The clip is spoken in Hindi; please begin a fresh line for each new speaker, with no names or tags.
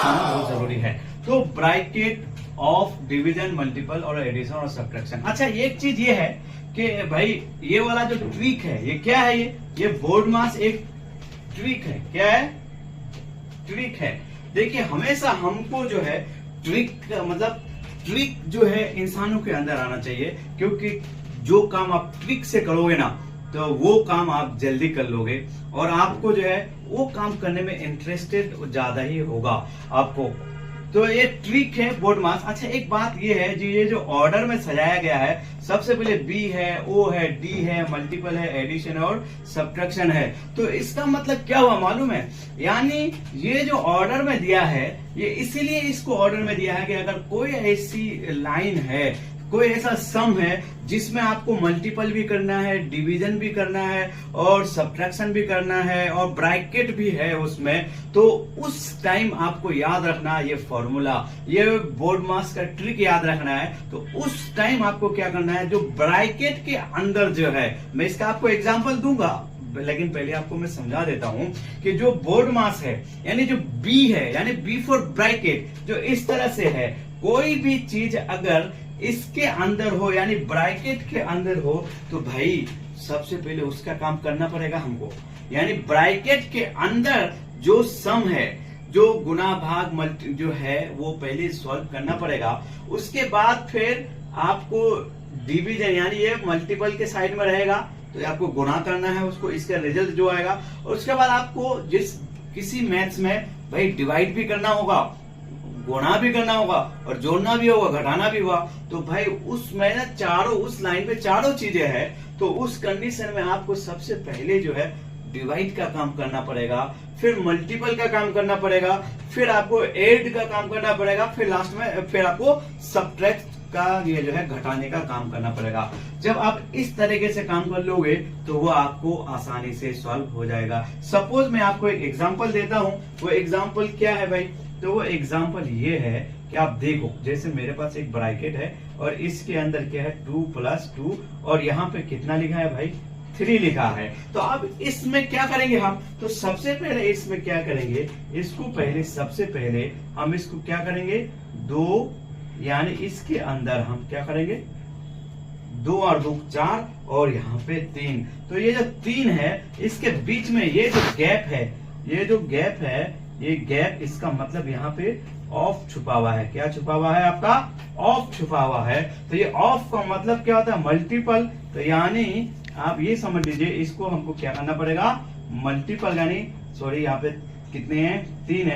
आना बहुत जरूरी है। तो ब्रैकेट ऑफ डिवीजन, मल्टीपल और एडिशन और सब्ट्रैक्शन। अच्छा, एक चीज ये है कि भाई ये वाला जो ट्रिक है, ये क्या है? ये बोर्ड मास एक ट्रिक है। क्या है? ट्रिक है। देखिए, हमेशा हमको जो है ट्रिक मतलब ट्रिक जो है इंसानों के अंदर आना चाहिए, क्योंकि जो काम आप ट्रिक से करोगे ना तो वो काम आप जल्दी कर लोगे और आपको जो है वो काम करने में इंटरेस्टेड ज्यादा ही होगा आपको। तो ये ट्रिक है बोर्ड मास। अच्छा, एक बात ये है जी, ये जो ऑर्डर में सजाया गया है, सबसे पहले बी है, ओ है, डी है, मल्टीपल है, एडिशन और सब्ट्रैक्शन है। तो इसका मतलब क्या हुआ मालूम है? यानी ये जो ऑर्डर में दिया है, ये इसीलिए इसको ऑर्डर में दिया है कि अगर कोई ऐसी लाइन है, कोई ऐसा सम है जिसमें आपको मल्टीपल भी करना है, डिवीजन भी करना है और सब्ट्रैक्शन भी करना है और ब्रैकेट भी है उसमें, तो उस टाइम आपको याद रखना ये फॉर्मूला, ये बोर्ड मास का ट्रिक याद रखना है। तो उस टाइम आपको क्या करना है, जो ब्रैकेट के अंदर जो है, मैं इसका आपको एग्जांपल दूंगा, लेकिन पहले आपको मैं समझा देता हूं कि जो बोर्ड मास है यानी जो बी है, यानी बी फॉर ब्रैकेट, जो इस तरह से है, कोई भी चीज अगर इसके अंदर हो यानी ब्रैकेट के अंदर हो तो भाई सबसे पहले उसका काम करना पड़ेगा हमको। यानी ब्रैकेट के अंदर जो सम है, जो गुना भाग मल्टी जो है, वो पहले सॉल्व करना पड़ेगा। उसके बाद फिर आपको डिवीजन यानी ये मल्टीपल के साइड में रहेगा तो आपको गुना करना है उसको, इसका रिजल्ट जो आएगा। और उसके बाद आपको किसी मैथ्स में भाई डिवाइड भी करना होगा, गुणा भी करना होगा और जोड़ना भी होगा, घटाना भी होगा। तो भाई उसमें ना चारों, उस लाइन पे चारों चीजें हैं, तो उस कंडीशन में आपको सबसे पहले जो है डिवाइड का काम करना पड़ेगा, फिर मल्टीपल का काम करना पड़ेगा, फिर आपको ऐड का काम करना पड़ेगा, फिर लास्ट में फिर आपको सब्ट्रैक्ट का ये जो है घटाने का काम करना पड़ेगा। जब आप इस तरीके से काम कर लोगे तो वो आपको आसानी से सॉल्व हो जाएगा। सपोज मैं आपको एक एग्जांपल देता हूं, वो एग्जांपल क्या है भाई? तो वो एग्जांपल ये है कि आप देखो, जैसे मेरे पास एक ब्रैकेट है और इसके अंदर क्या है 2 + 2 और यहाँ पे कितना लिखा है भाई? 3 लिखा है। तो अब इसमें क्या करेंगे हम? तो सबसे पहले इसमें क्या करेंगे, इसको पहले सबसे पहले हम इसको क्या करेंगे 2, यानी इसके अंदर हम क्या करेंगे 2 और 2 4 और यहाँ पे 3। तो ये जो 3 है इसके बीच में ये जो गैप है, ये जो गैप है, ये गैप, इसका मतलब यहाँ पे ऑफ छुपा हुआ है। क्या छुपा हुआ है? आपका ऑफ छुपा हुआ है। तो ये ऑफ का मतलब क्या होता है? मल्टीपल। तो यानी आप ये समझ लीजिए, इसको हमको क्या करना पड़ेगा? मल्टीपल, यानी सॉरी यहाँ पे कितने हैं? 3 है।